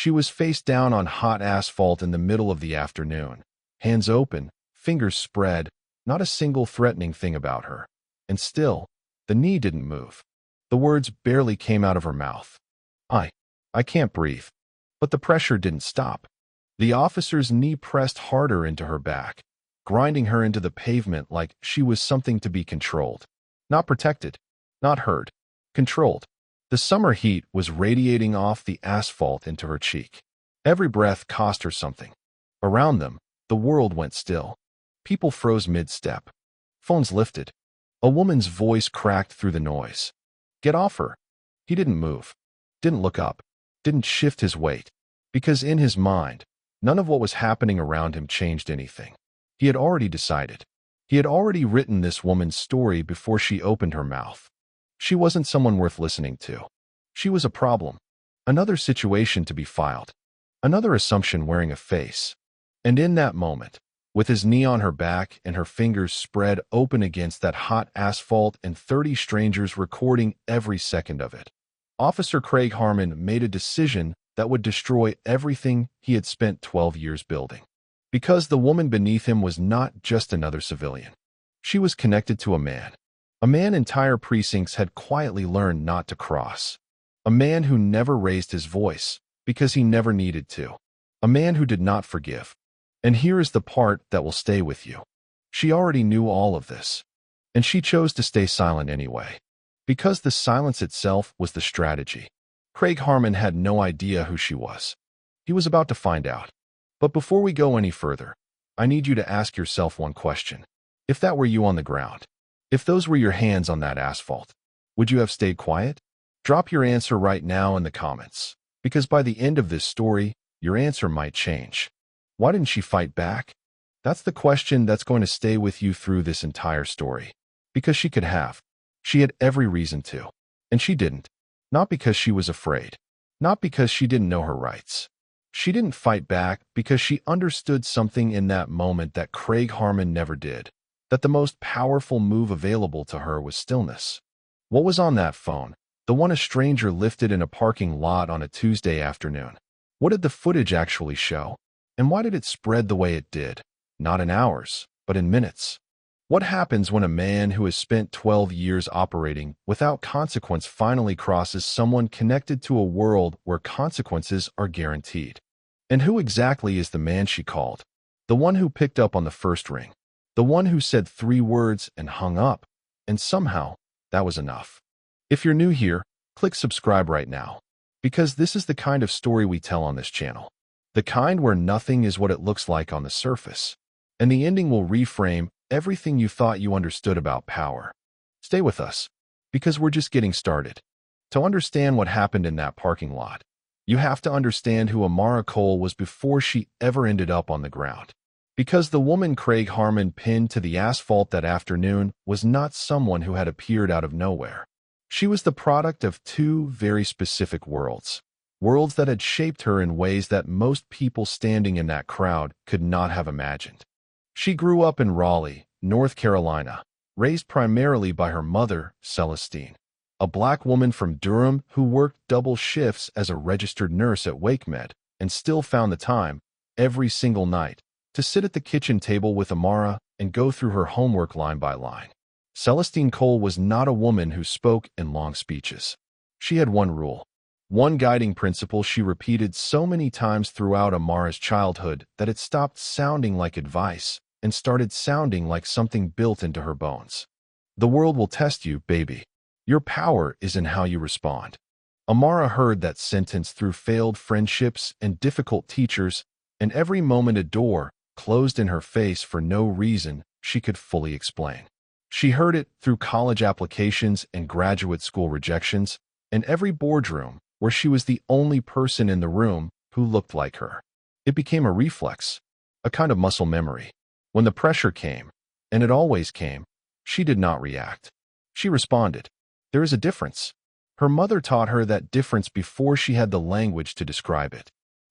She was face down on hot asphalt in the middle of the afternoon, hands open, fingers spread, not a single threatening thing about her. And still, the knee didn't move. The words barely came out of her mouth. I can't breathe. But the pressure didn't stop. The officer's knee pressed harder into her back, grinding her into the pavement like she was something to be controlled. Not protected, not heard, controlled. The summer heat was radiating off the asphalt into her cheek. Every breath cost her something. Around them, the world went still. People froze mid-step. Phones lifted. A woman's voice cracked through the noise. Get off her. He didn't move, didn't look up, didn't shift his weight, because in his mind, none of what was happening around him changed anything. He had already decided. He had already written this woman's story before she opened her mouth. She wasn't someone worth listening to. She was a problem. Another situation to be filed. Another assumption wearing a face. And in that moment, with his knee on her back and her fingers spread open against that hot asphalt and 30 strangers recording every second of it, Officer Craig Harmon made a decision that would destroy everything he had spent 12 years building. Because the woman beneath him was not just another civilian. She was connected to a man entire precincts had quietly learned not to cross. A man who never raised his voice because he never needed to. A man who did not forgive. And here is the part that will stay with you. She already knew all of this, and she chose to stay silent anyway. Because the silence itself was the strategy. Craig Harmon had no idea who she was. He was about to find out. But before we go any further, I need you to ask yourself one question. If that were you on the ground, if those were your hands on that asphalt, would you have stayed quiet? Drop your answer right now in the comments, because by the end of this story, your answer might change. Why didn't she fight back? That's the question that's going to stay with you through this entire story. Because she could have. She had every reason to. And she didn't. Not because she was afraid. Not because she didn't know her rights. She didn't fight back because she understood something in that moment that Craig Harmon never did. That the most powerful move available to her was stillness. What was on that phone? The one a stranger lifted in a parking lot on a Tuesday afternoon. What did the footage actually show? And why did it spread the way it did? Not in hours, but in minutes. What happens when a man who has spent 12 years operating without consequence finally crosses someone connected to a world where consequences are guaranteed? And who exactly is the man she called? The one who picked up on the first ring. The one who said 3 words and hung up. And somehow, that was enough. If you're new here, click subscribe right now. Because this is the kind of story we tell on this channel. The kind where nothing is what it looks like on the surface. And the ending will reframe everything you thought you understood about power. Stay with us, because we're just getting started. To understand what happened in that parking lot, you have to understand who Amara Cole was before she ever ended up on the ground. Because the woman Craig Harmon pinned to the asphalt that afternoon was not someone who had appeared out of nowhere. She was the product of 2 very specific worlds. Worlds that had shaped her in ways that most people standing in that crowd could not have imagined. She grew up in Raleigh, North Carolina, raised primarily by her mother, Celestine, a black woman from Durham who worked double shifts as a registered nurse at WakeMed and still found the time, every single night, to sit at the kitchen table with Amara and go through her homework line by line. Celestine Cole was not a woman who spoke in long speeches. She had one rule. One guiding principle she repeated so many times throughout Amara's childhood that it stopped sounding like advice and started sounding like something built into her bones. The world will test you, baby. Your power is in how you respond. Amara heard that sentence through failed friendships and difficult teachers, and every moment a door closed in her face for no reason she could fully explain. She heard it through college applications and graduate school rejections, and every boardroom where she was the only person in the room who looked like her. It became a reflex, a kind of muscle memory. When the pressure came, and it always came, she did not react. She responded. There is a difference. Her mother taught her that difference before she had the language to describe it.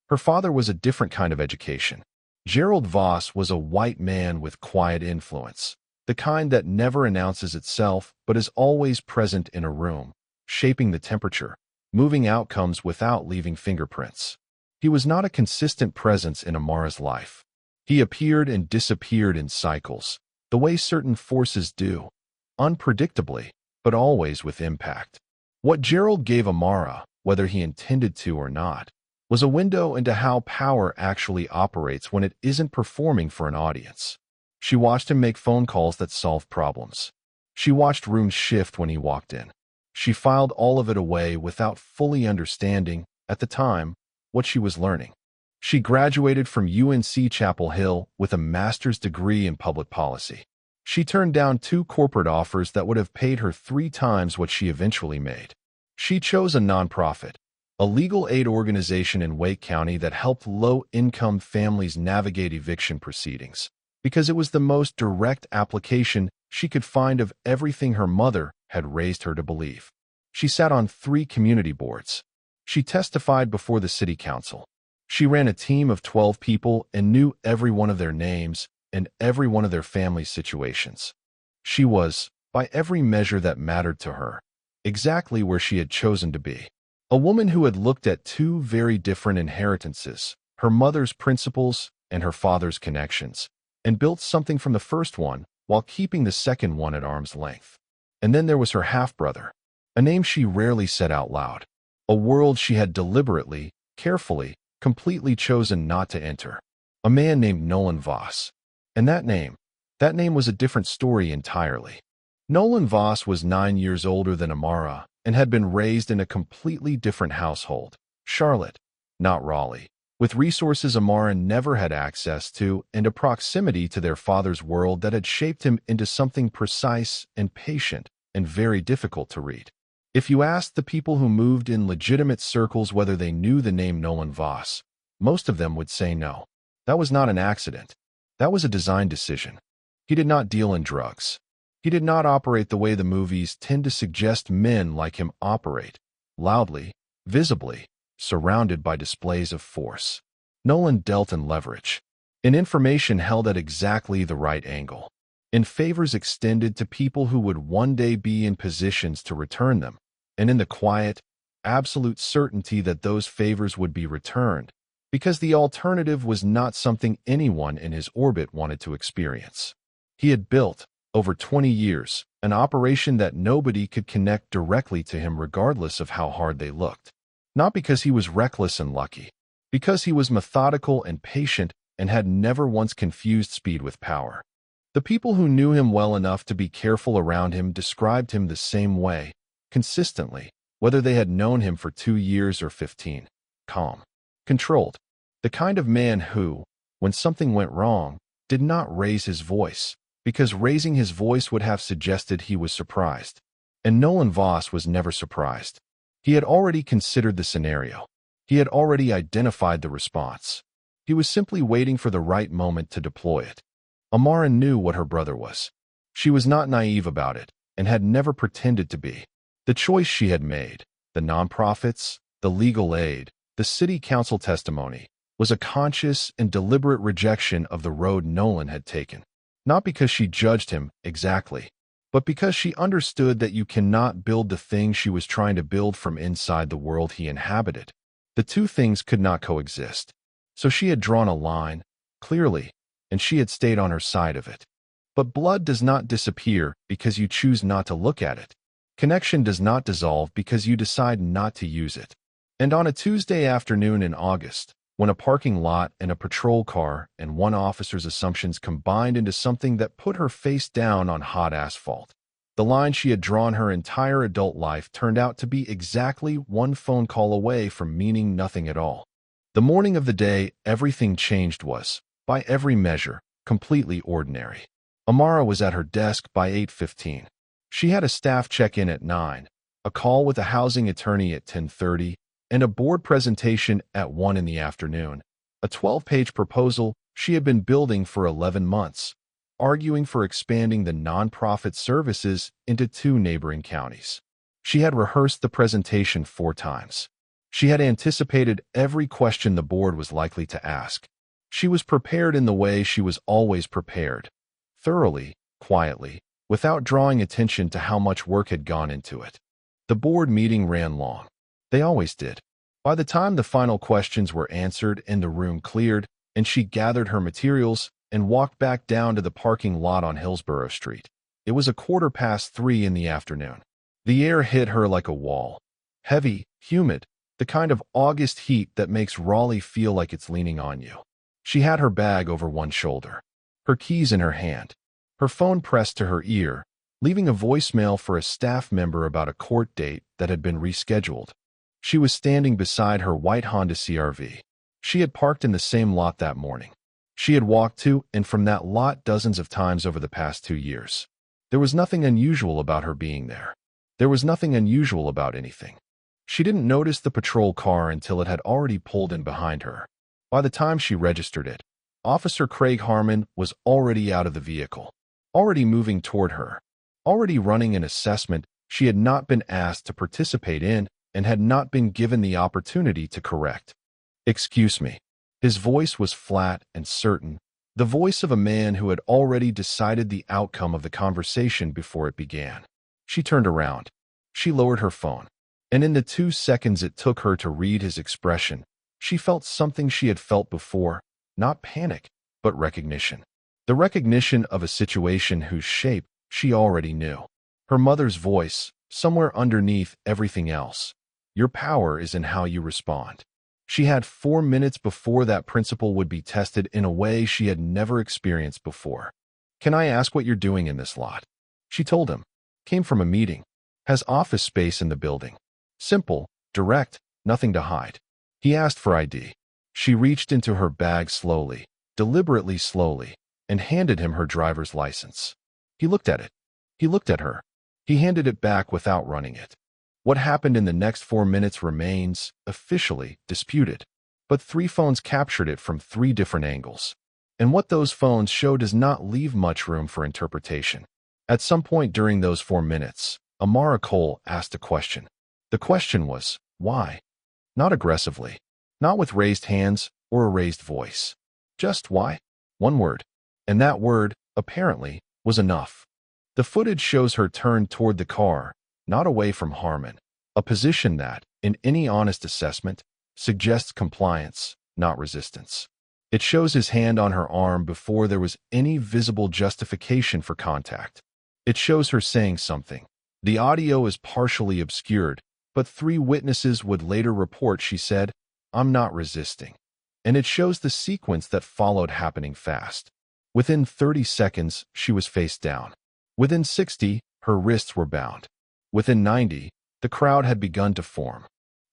Her father was a different kind of education. Gerald Voss was a white man with quiet influence, the kind that never announces itself but is always present in a room, shaping the temperature, moving outcomes without leaving fingerprints. He was not a consistent presence in Amara's life. He appeared and disappeared in cycles, the way certain forces do, unpredictably, but always with impact. What Gerald gave Amara, whether he intended to or not, was a window into how power actually operates when it isn't performing for an audience. She watched him make phone calls that solved problems. She watched rooms shift when he walked in. She filed all of it away without fully understanding, at the time, what she was learning. She graduated from UNC Chapel Hill with a master's degree in public policy. She turned down 2 corporate offers that would have paid her 3 times what she eventually made. She chose a nonprofit, a legal aid organization in Wake County that helped low-income families navigate eviction proceedings, because it was the most direct application she could find of everything her mother had raised her to believe. She sat on 3 community boards. She testified before the city council. She ran a team of 12 people and knew every one of their names and every one of their family situations. She was, by every measure that mattered to her, exactly where she had chosen to be. A woman who had looked at 2 very different inheritances, her mother's principles and her father's connections, and built something from the first one while keeping the second one at arm's length. And then there was her half-brother, a name she rarely said out loud, a world she had deliberately, carefully, completely chosen not to enter. A man named Nolan Voss. And that name was a different story entirely. Nolan Voss was 9 years older than Amara and had been raised in a completely different household, Charlotte, not Raleigh, with resources Amara never had access to and a proximity to their father's world that had shaped him into something precise and patient and very difficult to read. If you asked the people who moved in legitimate circles whether they knew the name Nolan Voss, most of them would say no. That was not an accident. That was a design decision. He did not deal in drugs. He did not operate the way the movies tend to suggest men like him operate, loudly, visibly, surrounded by displays of force. Nolan dealt in leverage, in information held at exactly the right angle, in favors extended to people who would one day be in positions to return them, and in the quiet, absolute certainty that those favors would be returned, because the alternative was not something anyone in his orbit wanted to experience. He had built, over 20 years, an operation that nobody could connect directly to him regardless of how hard they looked. Not because he was reckless and lucky, because he was methodical and patient and had never once confused speed with power. The people who knew him well enough to be careful around him described him the same way, consistently, whether they had known him for 2 years or 15. Calm. Controlled. The kind of man who, when something went wrong, did not raise his voice, because raising his voice would have suggested he was surprised. And Nolan Voss was never surprised. He had already considered the scenario. He had already identified the response. He was simply waiting for the right moment to deploy it. Amara knew what her brother was. She was not naive about it, and had never pretended to be. The choice she had made, the nonprofits, the legal aid, the city council testimony, was a conscious and deliberate rejection of the road Nolan had taken. Not because she judged him, exactly, but because she understood that you cannot build the thing she was trying to build from inside the world he inhabited. The 2 things could not coexist. So she had drawn a line, clearly, and she had stayed on her side of it. But blood does not disappear because you choose not to look at it. Connection does not dissolve because you decide not to use it. And on a Tuesday afternoon in August, when a parking lot and a patrol car and one officer's assumptions combined into something that put her face down on hot asphalt, the line she had drawn her entire adult life turned out to be exactly 1 phone call away from meaning nothing at all. The morning of the day everything changed was, by every measure, completely ordinary. Amara was at her desk by 8:15. She had a staff check-in at 9, a call with a housing attorney at 10:30, and a board presentation at 1 in the afternoon, a 12-page proposal she had been building for 11 months, arguing for expanding the nonprofit services into 2 neighboring counties. She had rehearsed the presentation 4 times. She had anticipated every question the board was likely to ask. She was prepared in the way she was always prepared, thoroughly, quietly, without drawing attention to how much work had gone into it. The board meeting ran long. They always did. By the time the final questions were answered and the room cleared, and she gathered her materials and walked back down to the parking lot on Hillsborough Street, it was 3:15 in the afternoon. The air hit her like a wall. Heavy, humid, the kind of August heat that makes Raleigh feel like it's leaning on you. She had her bag over one shoulder, her keys in her hand, her phone pressed to her ear, leaving a voicemail for a staff member about a court date that had been rescheduled. She was standing beside her white Honda CR-V. She had parked in the same lot that morning. She had walked to and from that lot dozens of times over the past 2 years. There was nothing unusual about her being there. There was nothing unusual about anything. She didn't notice the patrol car until it had already pulled in behind her. By the time she registered it, Officer Craig Harmon was already out of the vehicle, already moving toward her, already running an assessment she had not been asked to participate in and had not been given the opportunity to correct. "Excuse me." His voice was flat and certain, the voice of a man who had already decided the outcome of the conversation before it began. She turned around. She lowered her phone. And in the 2 seconds it took her to read his expression, she felt something she had felt before, not panic, but recognition. The recognition of a situation whose shape she already knew. Her mother's voice, somewhere underneath everything else. Your power is in how you respond. She had 4 minutes before that principle would be tested in a way she had never experienced before. "Can I ask what you're doing in this lot?" She told him. "Came from a meeting. Has office space in the building." Simple, direct, nothing to hide. He asked for ID. She reached into her bag slowly, deliberately slowly, and handed him her driver's license. He looked at it. He looked at her. He handed it back without running it. What happened in the next 4 minutes remains, officially, disputed. But 3 phones captured it from 3 different angles. And what those phones show does not leave much room for interpretation. At some point during those 4 minutes, Amara Cole asked a question. The question was, why? Not aggressively, not with raised hands or a raised voice. Just why? One word. And that word, apparently, was enough. The footage shows her turned toward the car, not away from Harmon, a position that, in any honest assessment, suggests compliance, not resistance. It shows his hand on her arm before there was any visible justification for contact. It shows her saying something. The audio is partially obscured, but 3 witnesses would later report she said, "I'm not resisting." And it shows the sequence that followed happening fast. Within 30 seconds, she was face down. Within 60, her wrists were bound. Within 90, the crowd had begun to form.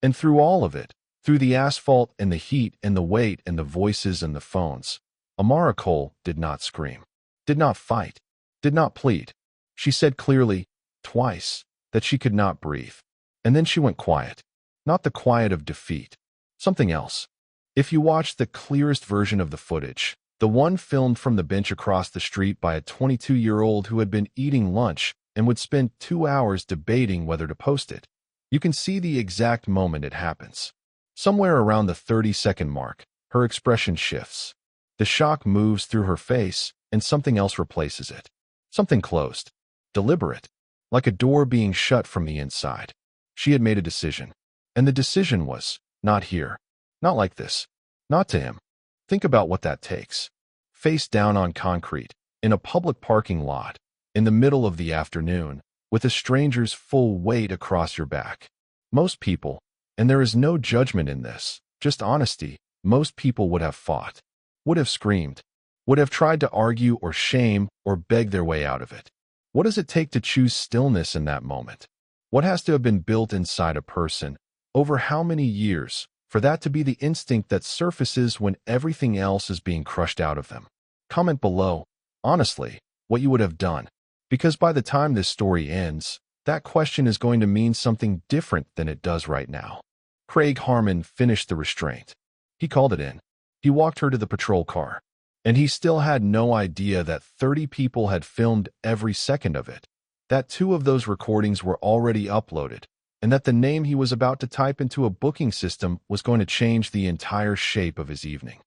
And through all of it, through the asphalt and the heat and the weight and the voices and the phones, Amara Cole did not scream, did not fight, did not plead. She said clearly, twice, that she could not breathe. And then she went quiet. Not the quiet of defeat. Something else. If you watch the clearest version of the footage, the one filmed from the bench across the street by a 22-year-old who had been eating lunch and would spend 2 hours debating whether to post it, you can see the exact moment it happens. Somewhere around the 30-second mark, her expression shifts. The shock moves through her face, and something else replaces it. Something closed. Deliberate. Like a door being shut from the inside. She had made a decision. And the decision was, not here. Not like this. Not to him. Think about what that takes. Face down on concrete, in a public parking lot, in the middle of the afternoon, with a stranger's full weight across your back. Most people, and there is no judgment in this, just honesty, most people would have fought, would have screamed, would have tried to argue or shame or beg their way out of it. What does it take to choose stillness in that moment? What has to have been built inside a person, over how many years, for that to be the instinct that surfaces when everything else is being crushed out of them? Comment below, honestly, what you would have done. Because by the time this story ends, that question is going to mean something different than it does right now. Craig Harmon finished the restraint. He called it in. He walked her to the patrol car. And he still had no idea that 30 people had filmed every second of it, that 2 of those recordings were already uploaded, and that the name he was about to type into a booking system was going to change the entire shape of his evening.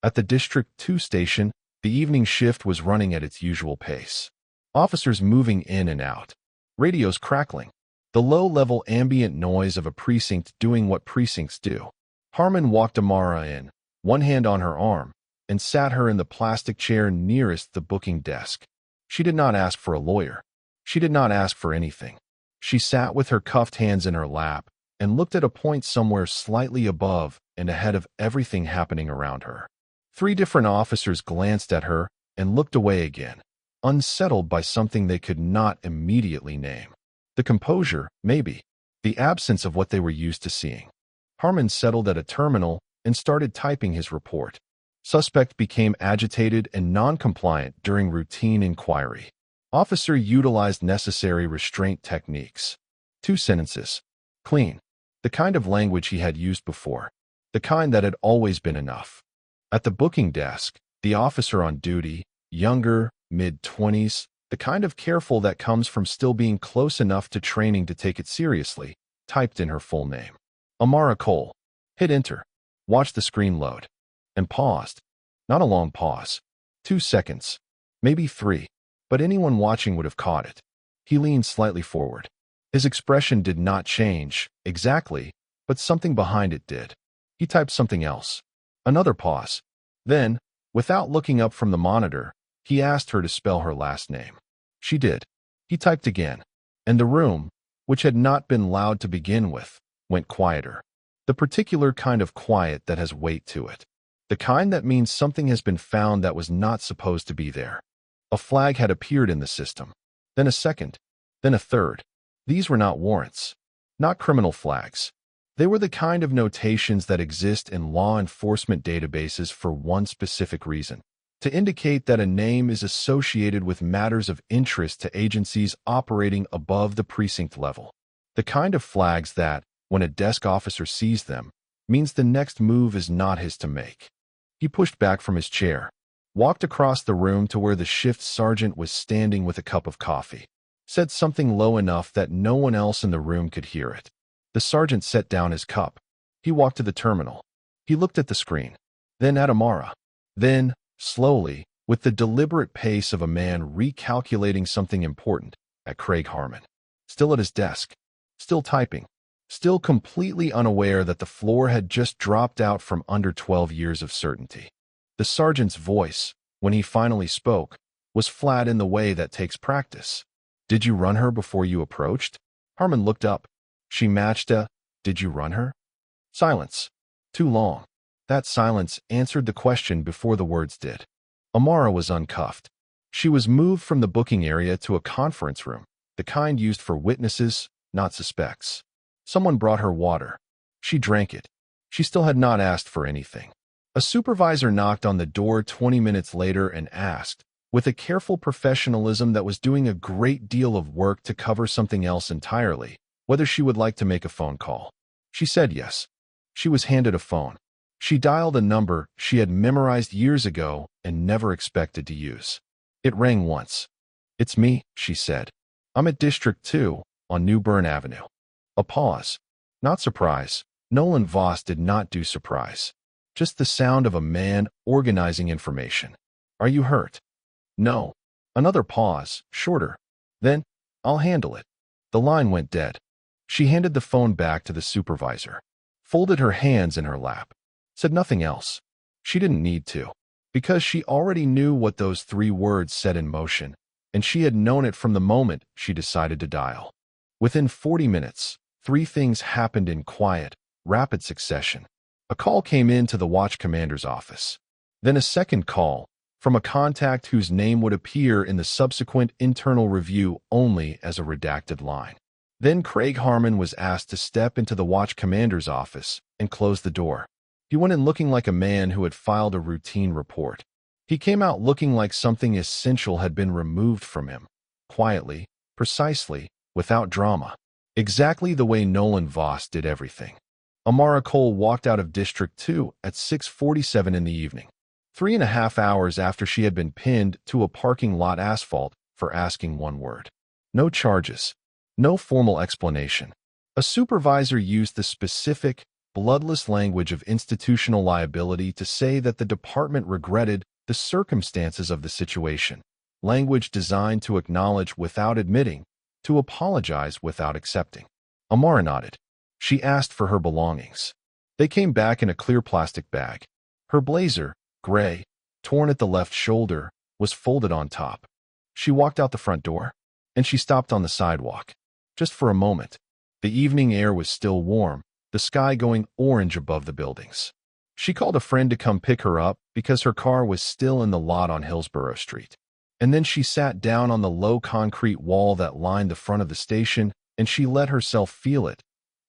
At the District 2 station, the evening shift was running at its usual pace. Officers moving in and out. Radios crackling. the low-level ambient noise of a precinct doing what precincts do. Harmon walked Amara in, one hand on her arm, and sat her in the plastic chair nearest the booking desk. She did not ask for a lawyer. She did not ask for anything. She sat with her cuffed hands in her lap and looked at a point somewhere slightly above and ahead of everything happening around her. 3 different officers glanced at her and looked away again, unsettled by something they could not immediately name. The composure, maybe. The absence of what they were used to seeing. Harmon settled at a terminal and started typing his report. Suspect became agitated and non-compliant during routine inquiry. Officer utilized necessary restraint techniques. 2 sentences. Clean. The kind of language he had used before. The kind that had always been enough. At the booking desk, the officer on duty, younger, mid-20s, the kind of careful that comes from still being close enough to training to take it seriously, typed in her full name. Amara Cole. Hit enter. Watched the screen load. And paused. Not a long pause. 2 seconds. Maybe 3. But anyone watching would have caught it. He leaned slightly forward. His expression did not change, exactly, but something behind it did. He typed something else. Another pause. Then, without looking up from the monitor, he asked her to spell her last name. She did. He typed again. And the room, which had not been loud to begin with, went quieter. The particular kind of quiet that has weight to it. The kind that means something has been found that was not supposed to be there. A flag had appeared in the system. Then a second. Then a third. These were not warrants. Not criminal flags. They were the kind of notations that exist in law enforcement databases for one specific reason. To indicate that a name is associated with matters of interest to agencies operating above the precinct level. The kind of flags that, when a desk officer sees them, means the next move is not his to make. He pushed back from his chair, walked across the room to where the shift sergeant was standing with a cup of coffee, said something low enough that no one else in the room could hear it. The sergeant set down his cup. He walked to the terminal. He looked at the screen, then at Amara. Then, slowly, with the deliberate pace of a man recalculating something important, at Craig Harmon. Still at his desk. Still typing. Still completely unaware that the floor had just dropped out from under 12 years of certainty. The sergeant's voice, when he finally spoke, was flat in the way that takes practice. Did you run her before you approached? Harmon looked up. She matched a, did you run her? Silence. Too long. That silence answered the question before the words did. Amara was uncuffed. She was moved from the booking area to a conference room, the kind used for witnesses, not suspects. Someone brought her water. She drank it. She still had not asked for anything. A supervisor knocked on the door 20 minutes later and asked, with a careful professionalism that was doing a great deal of work to cover something else entirely, whether she would like to make a phone call. She said yes. She was handed a phone. She dialed a number she had memorized years ago and never expected to use. It rang once. It's me, she said. I'm at District 2, on New Bern Avenue. A pause. Not surprise. Nolan Voss did not do surprise. Just the sound of a man organizing information. Are you hurt? No. Another pause, shorter. Then, I'll handle it. The line went dead. She handed the phone back to the supervisor, folded her hands in her lap, said nothing else. She didn't need to, because she already knew what those 3 words set in motion, and she had known it from the moment she decided to dial. Within 40 minutes, 3 things happened in quiet, rapid succession. A call came in to the watch commander's office. Then a second call, from a contact whose name would appear in the subsequent internal review only as a redacted line. Then Craig Harmon was asked to step into the watch commander's office and close the door. He went in looking like a man who had filed a routine report. He came out looking like something essential had been removed from him, quietly, precisely, without drama. Exactly the way Nolan Voss did everything. Amara Cole walked out of District 2 at 6:47 in the evening, 3.5 hours after she had been pinned to a parking lot asphalt for asking one word. No charges. No formal explanation. A supervisor used the specific, bloodless language of institutional liability to say that the department regretted the circumstances of the situation, language designed to acknowledge without admitting to apologize without accepting. Amara nodded. She asked for her belongings. They came back in a clear plastic bag. Her blazer, gray, torn at the left shoulder, was folded on top. She walked out the front door, and she stopped on the sidewalk. Just for a moment. The evening air was still warm, the sky going orange above the buildings. She called a friend to come pick her up because her car was still in the lot on Hillsborough Street. And then she sat down on the low concrete wall that lined the front of the station, and she let herself feel it,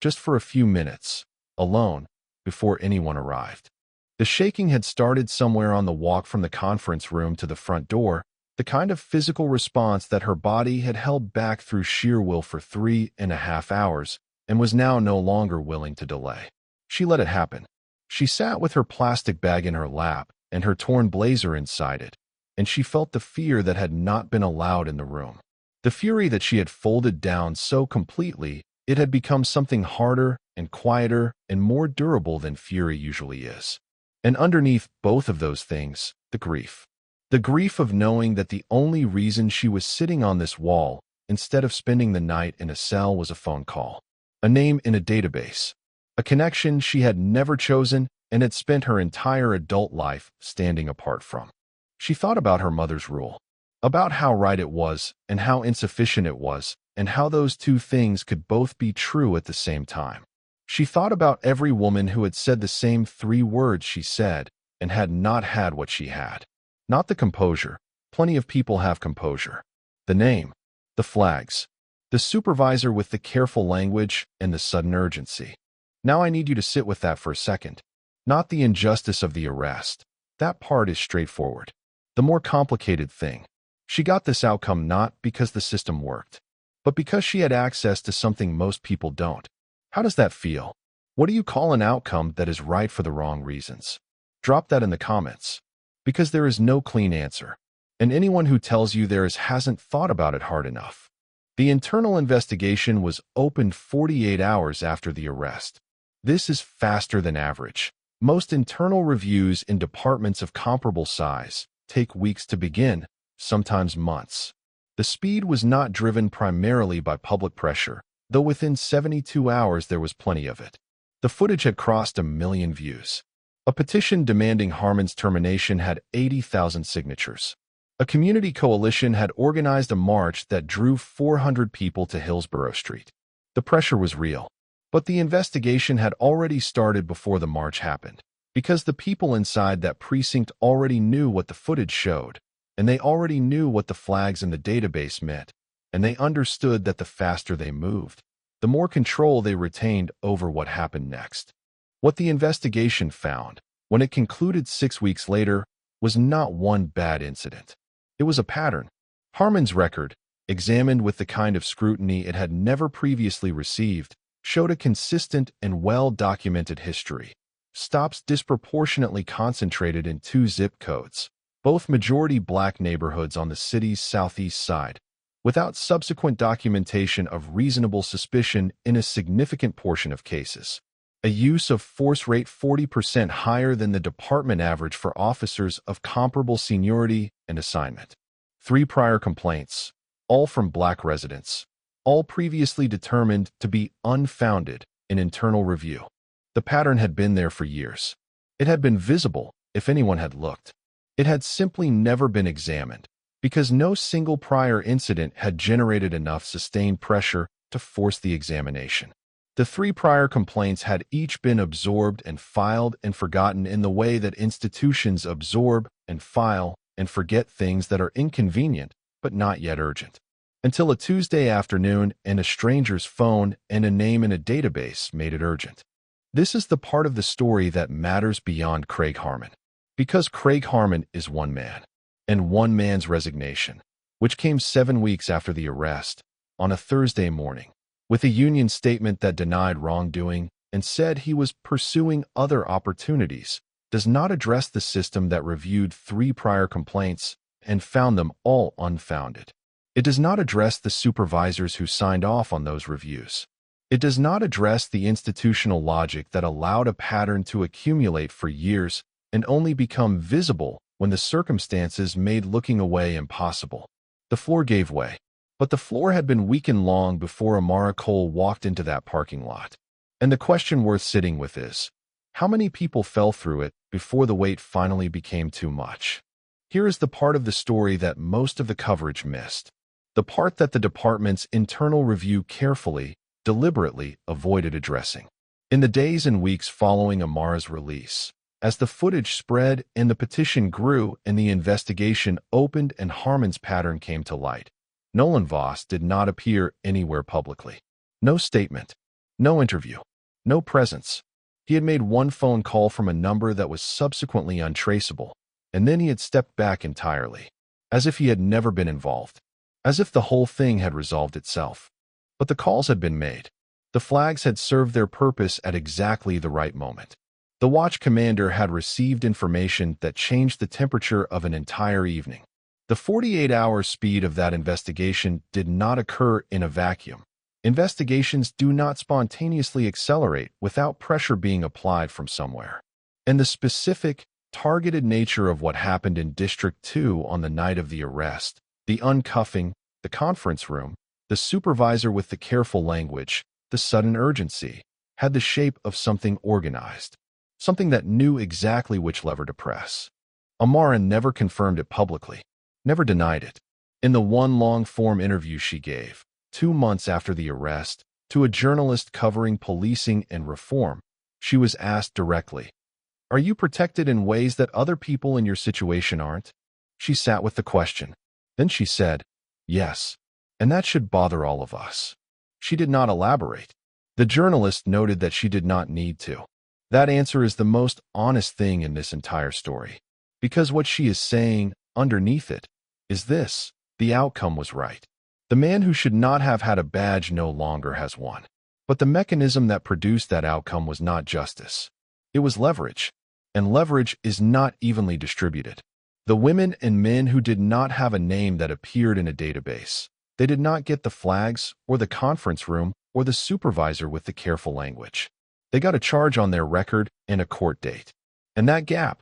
just for a few minutes, alone, before anyone arrived. The shaking had started somewhere on the walk from the conference room to the front door, the kind of physical response that her body had held back through sheer will for 3.5 hours and was now no longer willing to delay. She let it happen. She sat with her plastic bag in her lap and her torn blazer inside it, and she felt the fear that had not been allowed in the room. The fury that she had folded down so completely, it had become something harder and quieter and more durable than fury usually is. And underneath both of those things, the grief. The grief of knowing that the only reason she was sitting on this wall instead of spending the night in a cell was a phone call, a name in a database, a connection she had never chosen and had spent her entire adult life standing apart from. She thought about her mother's rule, about how right it was and how insufficient it was, and how those two things could both be true at the same time. She thought about every woman who had said the same 3 words she said and had not had what she had. Not the composure. Plenty of people have composure. The name, the flags, the supervisor with the careful language and the sudden urgency. Now I need you to sit with that for a second. Not the injustice of the arrest. That part is straightforward. The more complicated thing. She got this outcome not because the system worked, but because she had access to something most people don't. How does that feel? What do you call an outcome that is right for the wrong reasons? Drop that in the comments. Because there is no clean answer, and anyone who tells you there is hasn't thought about it hard enough. The internal investigation was opened 48 hours after the arrest. This is faster than average. Most internal reviews in departments of comparable size take weeks to begin, sometimes months. The speed was not driven primarily by public pressure, though within 72 hours there was plenty of it. The footage had crossed 1 million views. A petition demanding Harmon's termination had 80,000 signatures. A community coalition had organized a march that drew 400 people to Hillsborough Street. The pressure was real, but the investigation had already started before the march happened, because the people inside that precinct already knew what the footage showed, and they already knew what the flags in the database meant, and they understood that the faster they moved, the more control they retained over what happened next. What the investigation found, when it concluded 6 weeks later, was not one bad incident. It was a pattern. Harmon's record, examined with the kind of scrutiny it had never previously received, showed a consistent and well-documented history. Stops disproportionately concentrated in 2 zip codes, both majority black neighborhoods on the city's southeast side, without subsequent documentation of reasonable suspicion in a significant portion of cases. A use of force rate 40% higher than the department average for officers of comparable seniority and assignment. 3 prior complaints, all from black residents, all previously determined to be unfounded in internal review. The pattern had been there for years. It had been visible if anyone had looked. It had simply never been examined, because no single prior incident had generated enough sustained pressure to force the examination. The 3 prior complaints had each been absorbed and filed and forgotten in the way that institutions absorb and file and forget things that are inconvenient but not yet urgent. Until a Tuesday afternoon and a stranger's phone and a name in a database made it urgent. This is the part of the story that matters beyond Craig Harmon. Because Craig Harmon is one man, and one man's resignation, which came 7 weeks after the arrest, on a Thursday morning, with a union statement that denied wrongdoing and said he was pursuing other opportunities, does not address the system that reviewed 3 prior complaints and found them all unfounded. It does not address the supervisors who signed off on those reviews. It does not address the institutional logic that allowed a pattern to accumulate for years and only become visible when the circumstances made looking away impossible. The floor gave way. But the floor had been weakened long before Amara Cole walked into that parking lot. And the question worth sitting with is, how many people fell through it before the weight finally became too much? Here is the part of the story that most of the coverage missed. The part that the department's internal review carefully, deliberately avoided addressing. In the days and weeks following Amara's release, as the footage spread and the petition grew and the investigation opened and Harmon's pattern came to light, Nolan Voss did not appear anywhere publicly. No statement, no interview, no presence. He had made one phone call from a number that was subsequently untraceable, and then he had stepped back entirely, as if he had never been involved, as if the whole thing had resolved itself. But the calls had been made. The flags had served their purpose at exactly the right moment. The watch commander had received information that changed the temperature of an entire evening. The 48-hour speed of that investigation did not occur in a vacuum. Investigations do not spontaneously accelerate without pressure being applied from somewhere. And the specific, targeted nature of what happened in District 2 on the night of the arrest, the uncuffing, the conference room, the supervisor with the careful language, the sudden urgency, had the shape of something organized, something that knew exactly which lever to press. Amara never confirmed it publicly, never denied it. In the one long-form interview she gave, 2 months after the arrest, to a journalist covering policing and reform, she was asked directly, "Are you protected in ways that other people in your situation aren't?" She sat with the question. Then she said, "Yes, and that should bother all of us." She did not elaborate. The journalist noted that she did not need to. That answer is the most honest thing in this entire story. Because what she is saying, underneath it, is this: the outcome was right. The man who should not have had a badge no longer has one. But the mechanism that produced that outcome was not justice. It was leverage. And leverage is not evenly distributed. The women and men who did not have a name that appeared in a database, they did not get the flags or the conference room or the supervisor with the careful language. They got a charge on their record and a court date. And that gap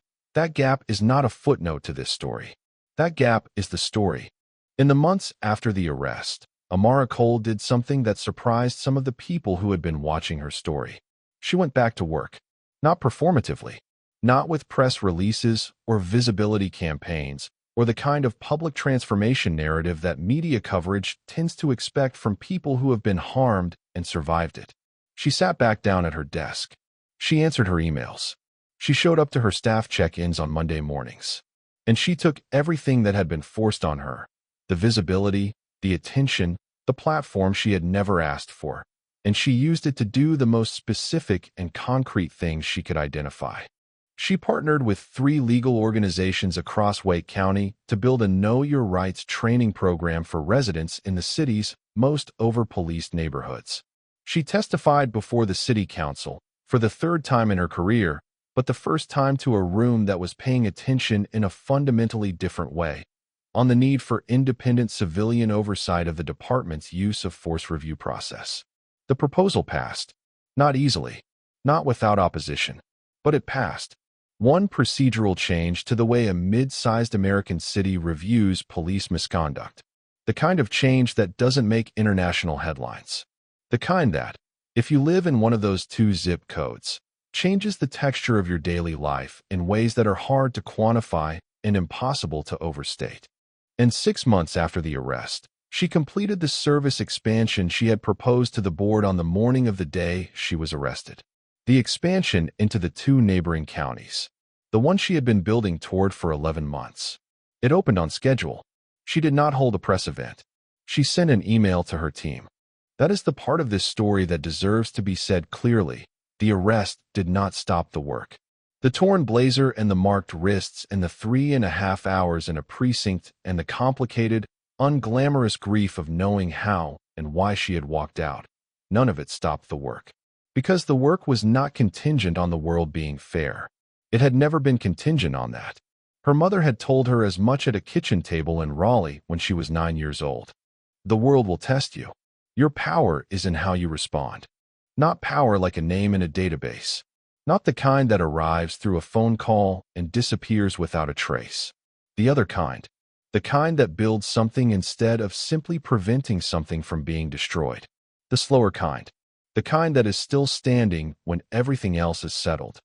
is not a footnote to this story. That gap is the story. In the months after the arrest, Amara Cole did something that surprised some of the people who had been watching her story. She went back to work. Not performatively, not with press releases or visibility campaigns, or the kind of public transformation narrative that media coverage tends to expect from people who have been harmed and survived it. She sat back down at her desk. She answered her emails. She showed up to her staff check-ins on Monday mornings. And she took everything that had been forced on her, the visibility, the attention, the platform she had never asked for, and she used it to do the most specific and concrete things she could identify. She partnered with 3 legal organizations across Wake County to build a Know Your Rights training program for residents in the city's most over-policed neighborhoods. She testified before the city council, for the 3rd time in her career, but the first time to a room that was paying attention in a fundamentally different way, on the need for independent civilian oversight of the department's use of force review process. The proposal passed. Not easily, not without opposition, but it passed. One procedural change to the way a mid-sized American city reviews police misconduct. The kind of change that doesn't make international headlines. The kind that, if you live in one of those 2 zip codes, changes the texture of your daily life in ways that are hard to quantify and impossible to overstate. And 6 months after the arrest, she completed the service expansion she had proposed to the board on the morning of the day she was arrested. The expansion into the 2 neighboring counties. The one she had been building toward for 11 months. It opened on schedule. She did not hold a press event. She sent an email to her team. That is the part of this story that deserves to be said clearly. The arrest did not stop the work. The torn blazer and the marked wrists and the 3.5 hours in a precinct and the complicated, unglamorous grief of knowing how and why she had walked out. None of it stopped the work. Because the work was not contingent on the world being fair. It had never been contingent on that. Her mother had told her as much at a kitchen table in Raleigh when she was 9 years old. The world will test you. Your power is in how you respond. Not power like a name in a database. Not the kind that arrives through a phone call and disappears without a trace. The other kind. The kind that builds something instead of simply preventing something from being destroyed. The slower kind. The kind that is still standing when everything else is settled.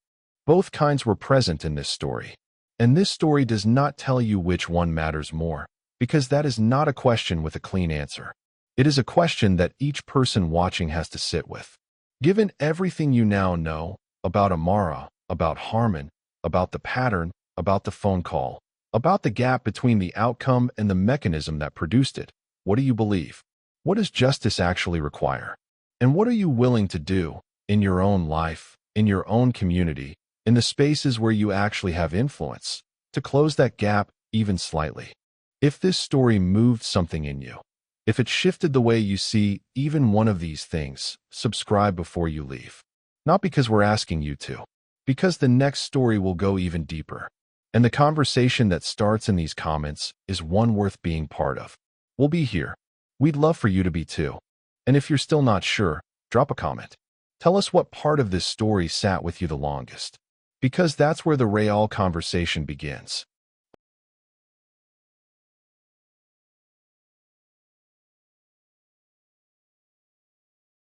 Both kinds were present in this story. And this story does not tell you which one matters more, because that is not a question with a clean answer. It is a question that each person watching has to sit with. Given everything you now know about Amara, about Harmon, about the pattern, about the phone call, about the gap between the outcome and the mechanism that produced it, what do you believe? What does justice actually require? And what are you willing to do in your own life, in your own community, in the spaces where you actually have influence, to close that gap even slightly? If this story moved something in you, if it shifted the way you see even one of these things, subscribe before you leave. Not because we're asking you to, because the next story will go even deeper. And the conversation that starts in these comments is one worth being part of. We'll be here. We'd love for you to be too. And if you're still not sure, drop a comment. Tell us what part of this story sat with you the longest. Because that's where the real conversation begins.